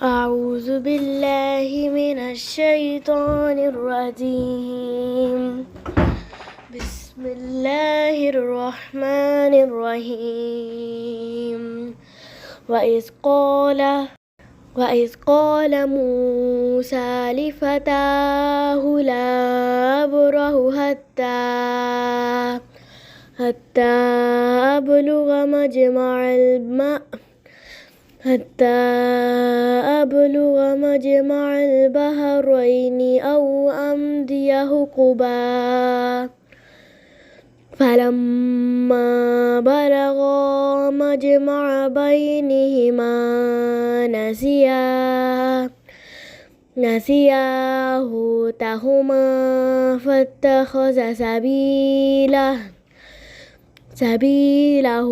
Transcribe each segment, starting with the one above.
أعوذ بالله من الشيطان الرجيم. بسم الله الرحمن الرحيم. وإذ قال موسى لفتاه لا أبرح حتى أبلغ مجمع البحرين أو أمضي حقبا فلما بلغا مجمع بينهما نسيا حوتهما فاتخذ سبيله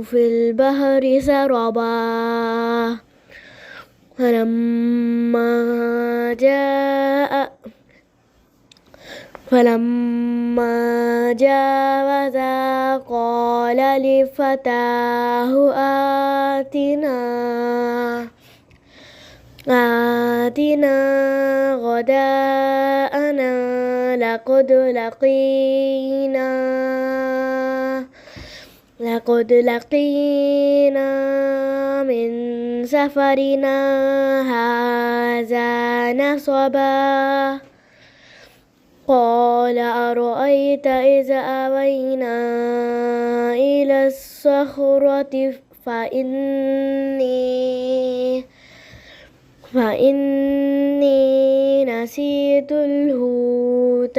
في البحر سربا فلما جاوزا قال لفتاه آتنا غداءنا لقد لقينا من سفرنا هذا نصبا قال أرأيت إذ أوينا إلى الصخرة فإني نسيت الحوت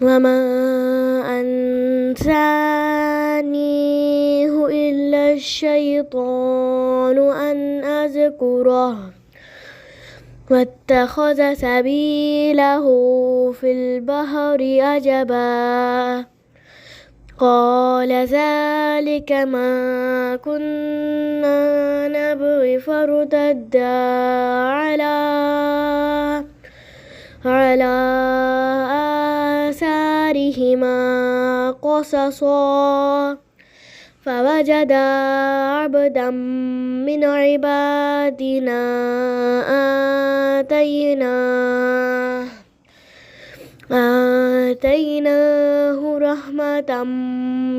وما أنسانيه إلا الشيطان أن أذكره واتخذ سبيله في البحر عجبا قال ذلك ما كنا نبغي فارتدا على آثارهما قصصا فوجدا عبدا من عبادنا آتيناه رحمة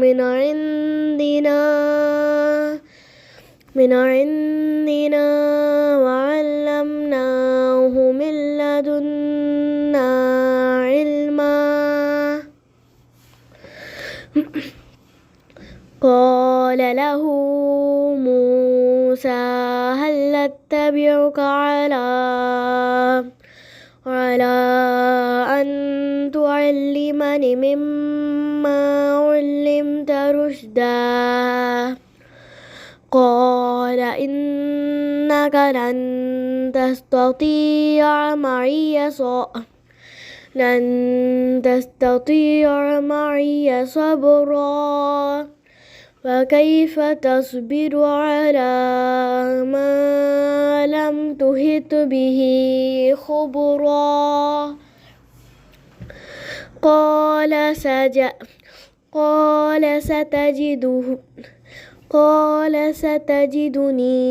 من عندنا وعلمناه من لدنا علما قال له موسى هل أتبعك على أن تعلمني مما علمت رشدا قال إنك لن تستطيع معي صبرا وكيف تصبر على ما لم تحط به خبرا قال ستجدني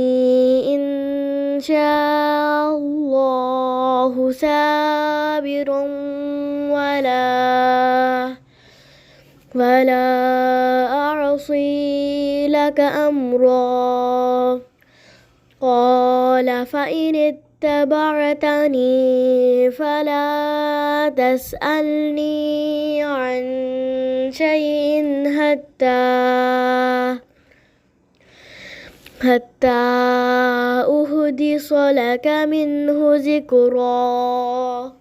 إن شاء الله صابرا ولا أعصي لك أمرا قال فإن اتبعتني فلا تسألني عن شيء حتى أحدث لك منه ذكرا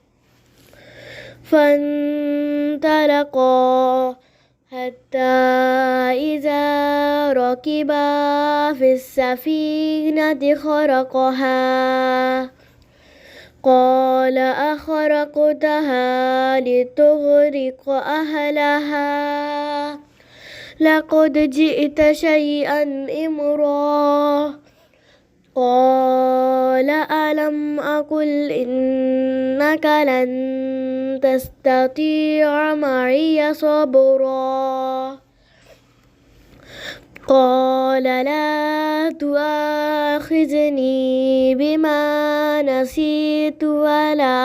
فانطلقا حتى إذا ركبا في السفينة خرقها قال أخرقتها لتغرق أهلها لقد جئت شيئا إمرا قال ألم أقل إنك لن تستطيع معي صبرا قال لا تؤاخذني بما نسيت ولا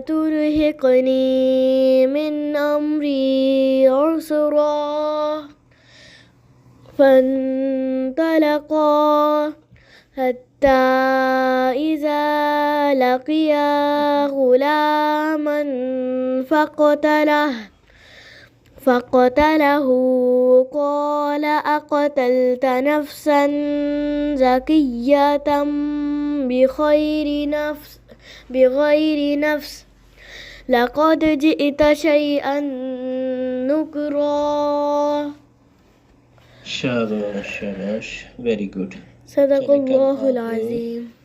ترهقني من أمري عسرا فانطلقا حتى إذا لقيا غلاما فقتله قال أقتلت نفسا زكية بغير نفس لقد جئت شيئا نكرا. Shabash, shabash. Very good. صدق الله العظيم.